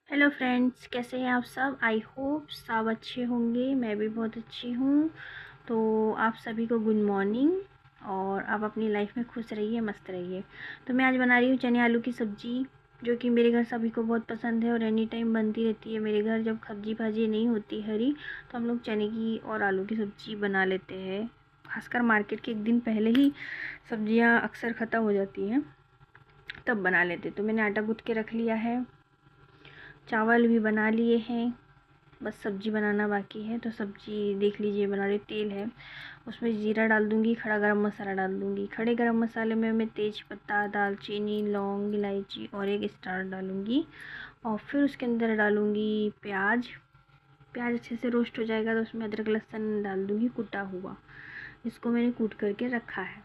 Hello friends, कैसे हैं आप सब। आई होप सब अच्छे होंगे। मैं भी बहुत अच्छी हूँ। तो आप सभी को गुड मॉर्निंग। और आप अपनी लाइफ में खुश रहिए, मस्त रहिए। तो मैं आज बना रही हूँ चने आलू की सब्ज़ी, जो कि मेरे घर सभी को बहुत पसंद है और एनी टाइम बनती रहती है मेरे घर। जब सब्जी भाजी नहीं होती हरी, तो हम लोग चने की और आलू की सब्ज़ी बना लेते हैं। खासकर मार्केट के एक दिन पहले ही सब्जियाँ अक्सर ख़त्म हो जाती हैं, तब बना लेते। तो मैंने आटा गूँथ के रख लिया है, चावल भी बना लिए हैं, बस सब्ज़ी बनाना बाकी है। तो सब्ज़ी देख लीजिए बना रही। तेल है, उसमें जीरा डाल दूँगी, खड़ा गरम मसाला डाल दूँगी। खड़े गरम मसाले में मैं तेज पत्ता, दालचीनी, लौंग, इलायची और एक स्टार डालूँगी। और फिर उसके अंदर डालूँगी प्याज। प्याज अच्छे से रोस्ट हो जाएगा तो उसमें अदरक लहसुन डाल दूँगी कुटा हुआ। इसको मैंने कूट करके रखा है,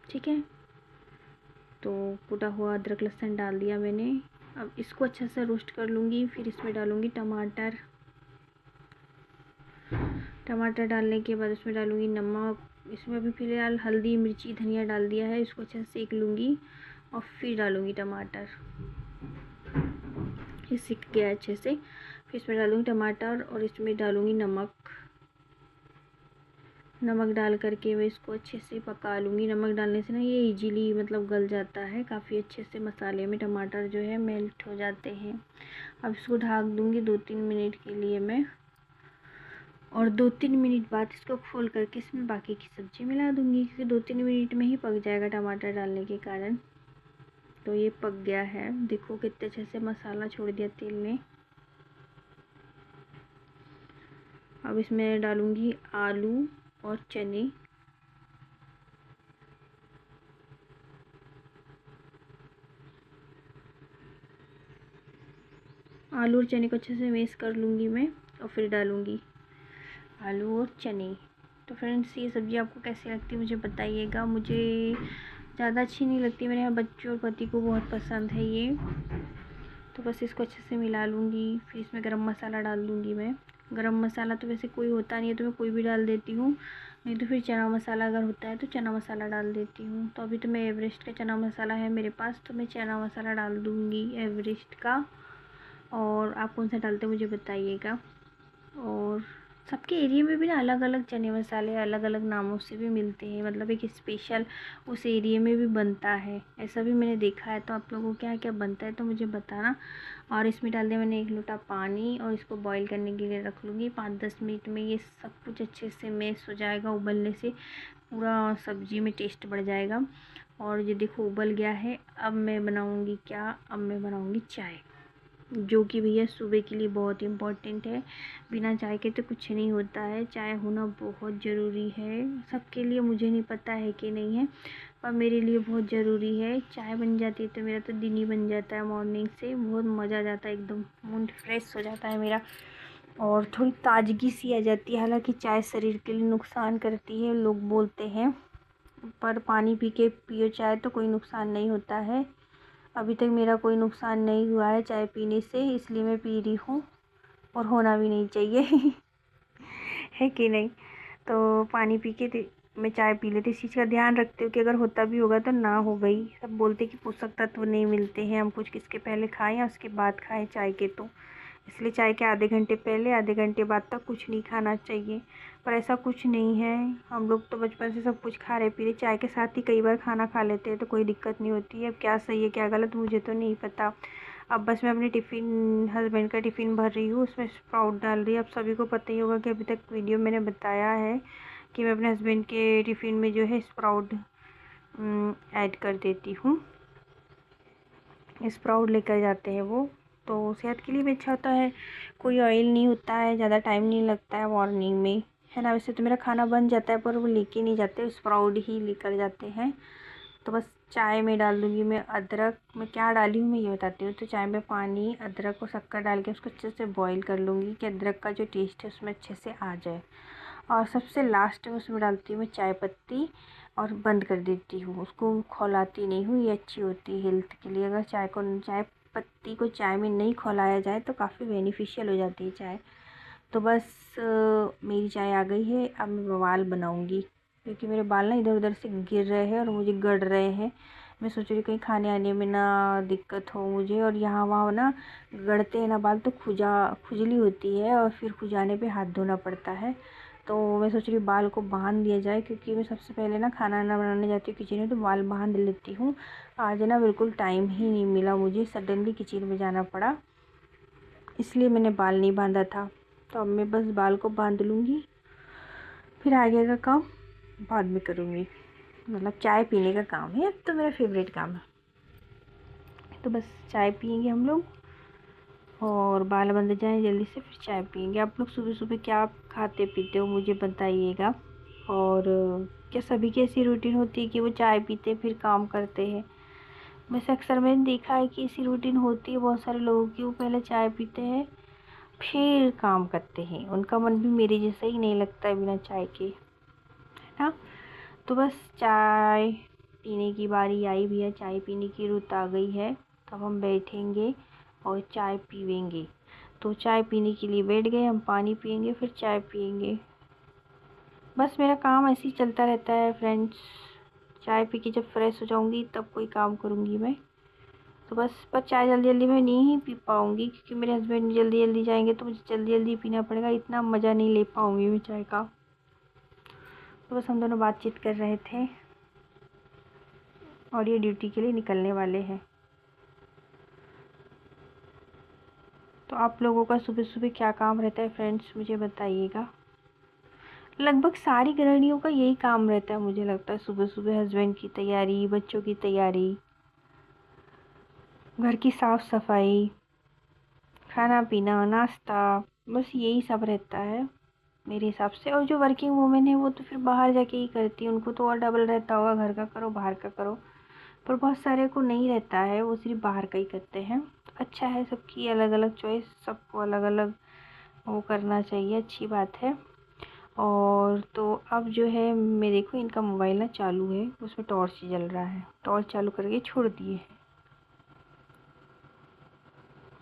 ठीक है। तो कुटा हुआ अदरक लहसुन डाल दिया मैंने। अब इसको अच्छा से रोस्ट कर लूँगी। फिर इसमें डालूँगी टमाटर। टमाटर डालने के बाद उसमें डालूँगी नमक। इसमें अभी फ़िलहाल हल्दी, मिर्ची, धनिया डाल दिया है। इसको अच्छे से सेक लूँगी और फिर डालूँगी टमाटर। ये सीख गया अच्छे से। फिर इसमें डालूँगी टमाटर और इसमें डालूँगी नमक। नमक डाल करके मैं इसको अच्छे से पका लूँगी। नमक डालने से ना ये इजीली मतलब गल जाता है काफ़ी अच्छे से। मसाले में टमाटर जो है मेल्ट हो जाते हैं। अब इसको ढक दूँगी 2-3 मिनट के लिए मैं। और 2-3 मिनट बाद इसको खोल करके इसमें बाकी की सब्ज़ी मिला दूँगी, क्योंकि 2-3 मिनट में ही पक जाएगा टमाटर डालने के कारण। तो ये पक गया है, देखो कितने अच्छे से मसाला छोड़ दिया तेल ने। अब इसमें डालूँगी आलू और चने। आलू और चने को अच्छे से मिक्स कर लूँगी मैं और फिर डालूँगी आलू और चने। तो फ्रेंड्स, ये सब्ज़ी आपको कैसी लगती है मुझे बताइएगा। मुझे ज़्यादा अच्छी नहीं लगती, मेरे यहाँ बच्चों और पति को बहुत पसंद है ये। तो बस इसको अच्छे से मिला लूँगी। फिर इसमें गरम मसाला डाल दूँगी मैं। गरम मसाला तो वैसे कोई होता नहीं है तो मैं कोई भी डाल देती हूँ, नहीं तो फिर चना मसाला अगर होता है तो चना मसाला डाल देती हूँ। तो अभी तो मैं एवरेस्ट का चना मसाला है मेरे पास, तो मैं चना मसाला डाल दूँगी एवरेस्ट का। और आप कौन सा डालते मुझे बताइएगा। और सबके एरिया में भी ना अलग अलग चने मसाले अलग अलग नामों से भी मिलते हैं, मतलब एक स्पेशल उस एरिया में भी बनता है, ऐसा भी मैंने देखा है। तो आप लोगों को क्या क्या बनता है तो मुझे बताना। और इसमें डाल दिया मैंने 1 लोटा पानी और इसको बॉईल करने के लिए रख लूँगी। 5-10 मिनट में ये सब कुछ अच्छे से मैश हो जाएगा। उबलने से पूरा सब्ज़ी में टेस्ट बढ़ जाएगा। और ये देखो उबल गया है। अब मैं बनाऊँगी क्या, अब मैं बनाऊँगी चाय, जो कि भैया सुबह के लिए बहुत इम्पोर्टेंट है। बिना चाय के तो कुछ नहीं होता है, चाय होना बहुत ज़रूरी है सबके लिए। मुझे नहीं पता है कि नहीं है, पर मेरे लिए बहुत ज़रूरी है। चाय बन जाती है तो मेरा तो दिन ही बन जाता है। मॉर्निंग से बहुत मज़ा आ जाता है, एकदम मूड फ्रेश हो जाता है मेरा और थोड़ी ताजगी सी आ जाती है। हालांकि चाय शरीर के लिए नुकसान करती है लोग बोलते हैं, पर पानी पी के पियो चाय तो कोई नुकसान नहीं होता है। अभी तक मेरा कोई नुकसान नहीं हुआ है चाय पीने से, इसलिए मैं पी रही हूँ और होना भी नहीं चाहिए है कि नहीं। तो पानी पी के मैं चाय पी लेती। इस चीज़ का ध्यान रखती हूँ कि अगर होता भी होगा तो ना हो गई। सब बोलते कि पोषक तत्व नहीं मिलते हैं, हम कुछ किसके पहले खाएं या उसके बाद खाएं चाय के। तो इसलिए चाय के आधे घंटे पहले आधे घंटे बाद तक कुछ नहीं खाना चाहिए। पर ऐसा कुछ नहीं है, हम लोग तो बचपन से सब कुछ खा रहे पी रहे। चाय के साथ ही कई बार खाना खा लेते हैं तो कोई दिक्कत नहीं होती है। अब क्या सही है क्या गलत मुझे तो नहीं पता। अब बस मैं अपने टिफ़िन, हस्बैंड का टिफ़िन भर रही हूँ, उसमें स्प्राउट डाल रही है। अब सभी को पता ही होगा कि अभी तक वीडियो मैंने बताया है कि मैं अपने हस्बैंड के टिफ़िन में जो है स्प्राउट ऐड कर देती हूँ। स्प्राउट लेकर जाते हैं वो, तो सेहत के लिए भी अच्छा होता है। कोई ऑयल नहीं होता है, ज़्यादा टाइम नहीं लगता है मॉर्निंग में, है ना। वैसे तो मेरा खाना बन जाता है पर वो लेके नहीं जाते, स्प्राउट ही लेकर जाते हैं। तो बस चाय में डाल दूँगी मैं अदरक। मैं क्या डाली हूँ मैं ये बताती हूँ। तो चाय में पानी, अदरक और शक्कर डाल के उसको अच्छे से बॉईल कर लूँगी कि अदरक का जो टेस्ट है उसमें अच्छे से आ जाए। और सबसे लास्ट में उसमें डालती हूँ मैं चाय पत्ती और बंद कर देती हूँ। उसको खौलाती नहीं हूँ, ये अच्छी होती है हेल्थ के लिए। अगर चाय पत्ती को चाय में नहीं खौलाया जाए तो काफ़ी बेनिफिशियल हो जाती है चाय। तो बस मेरी चाय आ गई है। अब मैं बवाल बनाऊँगी, क्योंकि मेरे बाल ना इधर उधर से गिर रहे हैं और मुझे गड़ रहे हैं। मैं सोच रही कहीं खाने आने में ना दिक्कत हो मुझे, और यहाँ वहाँ ना गड़ते हैं ना बाल, तो खुजली होती है और फिर खुजाने पे हाथ धोना पड़ता है। तो मैं सोच रही बाल को बांध दिया जाए, क्योंकि मैं सबसे पहले ना खाना ना बनाने जाती हूँ किचन में, तो बाल बांध लेती हूँ। आज ना बिल्कुल टाइम ही नहीं मिला मुझे, सडनली किचन में जाना पड़ा, इसलिए मैंने बाल नहीं बांधा था। तो अब मैं बस बाल को बांध लूँगी, फिर आगे का काम बाद में करूँगी। मतलब चाय पीने का काम है, अब तो मेरा फेवरेट काम है। तो बस चाय पियेंगे हम लोग और बाल बंध जाएं जल्दी से, फिर चाय पियेंगे। आप लोग सुबह सुबह क्या खाते पीते हो मुझे बताइएगा। और क्या सभी की ऐसी रूटीन होती है कि वो चाय पीते फिर काम करते हैं? वैसे अक्सर मैंने देखा है कि ऐसी रूटीन होती है बहुत सारे लोगों की, वो पहले चाय पीते हैं फिर काम करते हैं। उनका मन भी मेरे जैसा ही नहीं लगता है बिना चाय के, है ना। तो बस चाय पीने की बारी आई भी है, चाय पीने की रुत आ गई है। तब हम बैठेंगे और चाय पीवेंगे। तो चाय पीने के लिए बैठ गए, हम पानी पियेंगे फिर चाय पियेंगे। बस मेरा काम ऐसे ही चलता रहता है फ्रेंड्स। चाय पी के जब फ्रेश हो जाऊंगी तब कोई काम करूंगी मैं। तो बस पर चाय जल्दी जल्दी मैं नहीं पी पाऊंगी, क्योंकि मेरे हस्बैंड जल्दी जल्दी जाएंगे तो मुझे जल्दी जल्दी पीना पड़ेगा, इतना मज़ा नहीं ले पाऊंगी मैं चाय का। तो बस हम दोनों बातचीत कर रहे थे और ये ड्यूटी के लिए निकलने वाले हैं। तो आप लोगों का सुबह सुबह क्या काम रहता है फ्रेंड्स, मुझे बताइएगा। लगभग सारी गृहिणियों का यही काम रहता है मुझे लगता है, सुबह सुबह हस्बैंड की तैयारी, बच्चों की तैयारी, घर की साफ सफाई, खाना पीना, नाश्ता, बस यही सब रहता है मेरे हिसाब से। और जो वर्किंग वूमेन है वो तो फिर बाहर जाके ही करती है, उनको तो और डबल रहता होगा, घर का करो बाहर का करो। पर बहुत सारे को नहीं रहता है, वो सिर्फ बाहर का ही करते हैं। तो अच्छा है, सबकी अलग अलग चॉइस, सबको अलग अलग वो करना चाहिए, अच्छी बात है। और तो अब जो है मैं देखो इनका मोबाइल ना चालू है, उसमें टॉर्च जल रहा है, टॉर्च चालू करके छोड़ दिए है।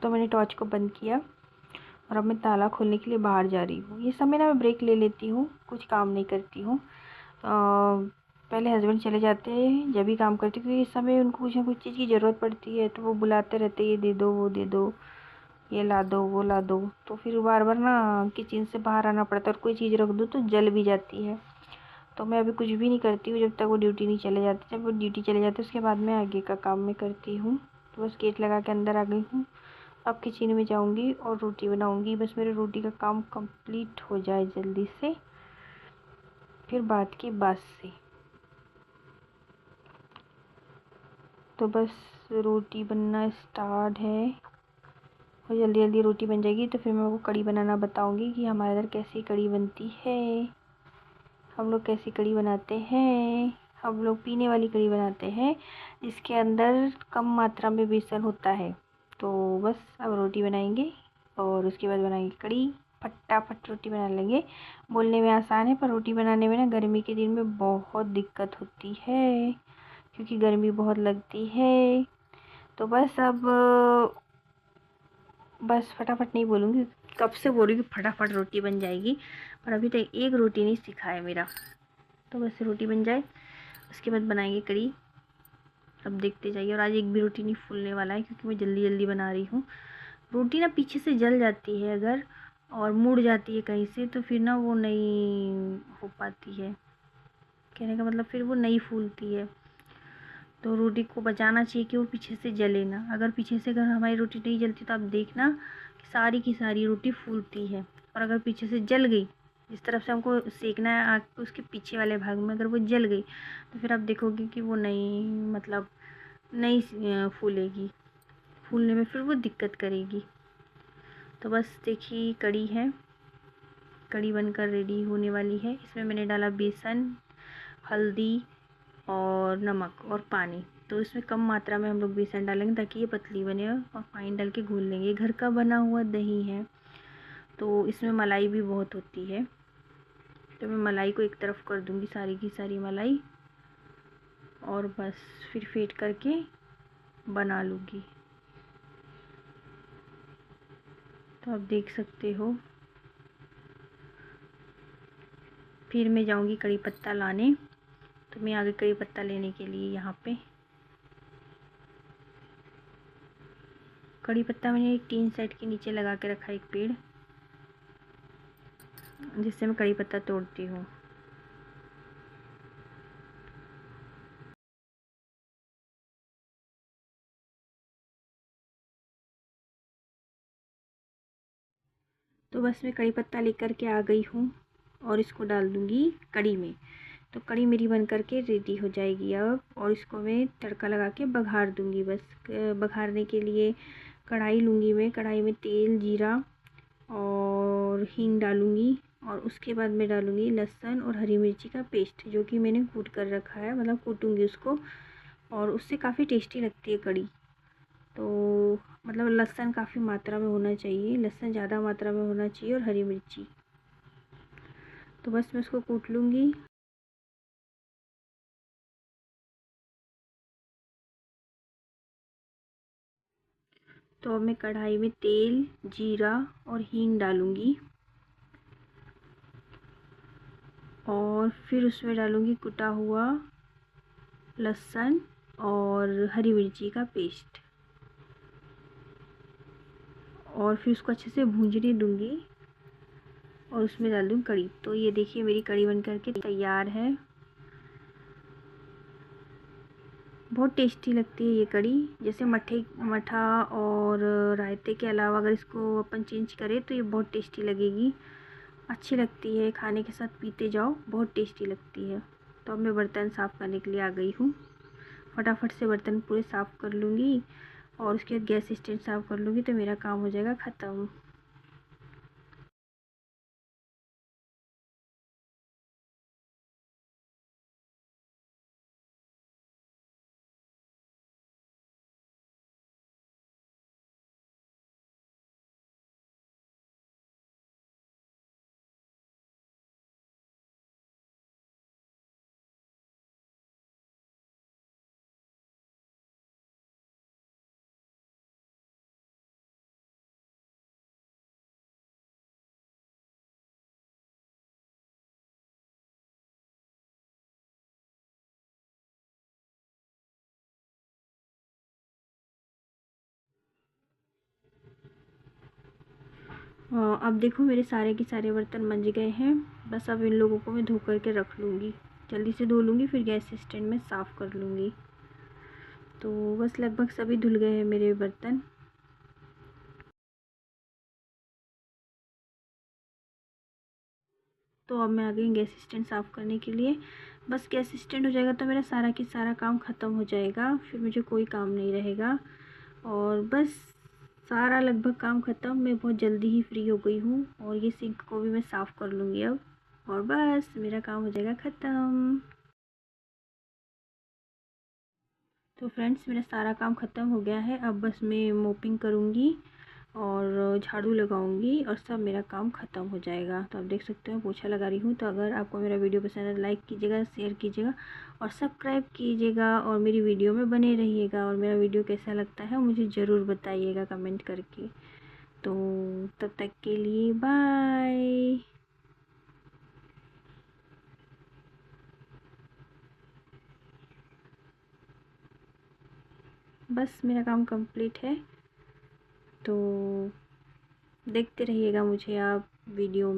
तो मैंने टॉर्च को बंद किया और अब मैं ताला खोलने के लिए बाहर जा रही हूँ। ये समय ना मैं ब्रेक ले लेती हूँ, कुछ काम नहीं करती हूँ। पहले हस्बैंड चले जाते हैं जब भी काम करती हूँ, क्योंकि इस समय उनको कुछ ना कुछ चीज़ की ज़रूरत पड़ती है, तो वो बुलाते रहते ये दे दो वो दे दो, ये ला दो वो ला दो। तो फिर बार बार ना किचन से बाहर आना पड़ता है, और कोई चीज़ रख दो तो जल भी जाती है। तो मैं अभी कुछ भी नहीं करती हूँ जब तक वो ड्यूटी नहीं चले जाते। जब वो ड्यूटी चले जाते उसके बाद में आगे का काम मैं करती हूँ। तो बस गेट लगा के अंदर आ गई हूँ। अब किचन में जाऊँगी और रोटी बनाऊँगी, बस मेरे रोटी का काम कंप्लीट हो जाए जल्दी से, फिर बात की बात से। तो बस रोटी बनना स्टार्ट है और जल्दी जल्दी रोटी बन जाएगी तो फिर मैं वो कढ़ी बनाना बताऊँगी कि हमारे इधर कैसी कढ़ी बनती है, हम लोग कैसी कढ़ी बनाते हैं। हम लोग पीने वाली कढ़ी बनाते हैं जिसके अंदर कम मात्रा में बेसन होता है। तो बस अब रोटी बनाएंगे और उसके बाद बनाएंगे कढ़ी, फटाफट रोटी बना लेंगे। बोलने में आसान है पर रोटी बनाने में ना गर्मी के दिन में बहुत दिक्कत होती है, क्योंकि गर्मी बहुत लगती है। तो बस अब बस फटाफट नहीं बोलूँगी, कब से बोल रही हूँ फटाफट रोटी बन जाएगी, पर अभी तक एक रोटी नहीं सीखा है मेरा। तो बस रोटी बन जाए उसके बाद बनाएंगे कढ़ी। अब देखते जाइए। और आज एक भी रोटी नहीं फूलने वाला है, क्योंकि मैं जल्दी जल्दी बना रही हूँ। रोटी ना पीछे से जल जाती है अगर, और मुड़ जाती है कहीं से, तो फिर ना वो नहीं हो पाती है, कहने का मतलब फिर वो नहीं फूलती है। तो रोटी को बचाना चाहिए कि वो पीछे से जले ना। अगर पीछे से अगर हमारी रोटी नहीं जलती तो आप देखना कि सारी की सारी रोटी फूलती है। और अगर पीछे से जल गई, जिस तरफ से हमको सेकना है आग पे, उसके पीछे वाले भाग में अगर वो जल गई तो फिर आप देखोगे कि वो नहीं, मतलब नहीं फूलेगी, फूलने में फिर वो दिक्कत करेगी। तो बस देखिए कढ़ी है, कढ़ी बनकर रेडी होने वाली है। इसमें मैंने डाला बेसन, हल्दी और नमक और पानी। तो इसमें कम मात्रा में हम लोग बेसन डालेंगे ताकि ये पतली बने, और पानी डाल के घोल लेंगे। ये घर का बना हुआ दही है तो इसमें मलाई भी बहुत होती है। तो मैं मलाई को एक तरफ कर दूंगी, सारी की सारी मलाई, और बस फिर फेंट करके बना लूँगी। तो आप देख सकते हो। फिर मैं जाऊंगी कड़ी पत्ता लाने। तो मैं आ गई कड़ी पत्ता लेने के लिए यहाँ पे। कड़ी पत्ता मैंने एक टीन सेट के नीचे लगा के रखा, एक पेड़, जिससे मैं कड़ी पत्ता तोड़ती हूँ। तो बस मैं कड़ी पत्ता लेकर के आ गई हूँ और इसको डाल दूँगी कड़ी में। तो कड़ी मेरी बन कर के रेडी हो जाएगी अब, और इसको मैं तड़का लगा के बघार दूँगी। बस बघारने के लिए कढ़ाई लूँगी मैं, कढ़ाई में तेल, जीरा और हींग डालूँगी, और उसके बाद मैं डालूँगी लहसुन और हरी मिर्ची का पेस्ट, जो कि मैंने कूट कर रखा है, मतलब कूटूँगी उसको, और उससे काफ़ी टेस्टी लगती है कड़ी। तो मतलब लहसुन काफ़ी मात्रा में होना चाहिए, लहसुन ज़्यादा मात्रा में होना चाहिए, और हरी मिर्ची। तो बस मैं उसको कूट लूँगी। तो अब मैं कढ़ाई में तेल, जीरा और हींग डालूँगी, और फिर उसमें डालूँगी कुटा हुआ लहसुन और हरी मिर्ची का पेस्ट, और फिर उसको अच्छे से भूंजने दूँगी, और उसमें डाल दूँ कड़ी। तो ये देखिए मेरी कड़ी बन कर के तैयार है। बहुत टेस्टी लगती है ये कड़ी। जैसे मठा और रायते के अलावा अगर इसको अपन चेंज करें तो ये बहुत टेस्टी लगेगी, अच्छी लगती है, खाने के साथ पीते जाओ, बहुत टेस्टी लगती है। तो अब मैं बर्तन साफ़ करने के लिए आ गई हूँ। फटाफट से बर्तन पूरे साफ़ कर लूँगी, और उसके बाद गैस स्टैंड साफ़ कर लूँगी, तो मेरा काम हो जाएगा ख़त्म। अब देखो मेरे सारे के सारे बर्तन मंज गए हैं। बस अब इन लोगों को मैं धो कर के रख लूँगी, जल्दी से धो लूँगी, फिर गैस स्टैंड में साफ़ कर लूँगी। तो बस लगभग सभी धुल गए हैं मेरे बर्तन। तो अब मैं आ गई गैस स्टैंड साफ़ करने के लिए। बस गैस स्टैंड हो जाएगा तो मेरा सारा की सारा काम ख़त्म हो जाएगा, फिर मुझे कोई काम नहीं रहेगा। और बस सारा लगभग काम ख़त्म। मैं बहुत जल्दी ही फ्री हो गई हूँ, और ये सिंक को भी मैं साफ़ कर लूँगी अब, और बस मेरा काम हो जाएगा ख़त्म। तो फ्रेंड्स मेरा सारा काम ख़त्म हो गया है। अब बस मैं मोपिंग करूँगी और झाड़ू लगाऊंगी, और सब मेरा काम ख़त्म हो जाएगा। तो आप देख सकते हो पोछा लगा रही हूँ। तो अगर आपको मेरा वीडियो पसंद है, लाइक कीजिएगा, शेयर कीजिएगा, और सब्सक्राइब कीजिएगा, और मेरी वीडियो में बने रहिएगा। और मेरा वीडियो कैसा लगता है मुझे ज़रूर बताइएगा कमेंट करके। तो तब तक के लिए बाय। बस मेरा काम कंप्लीट है। तो देखते रहिएगा मुझे आप वीडियो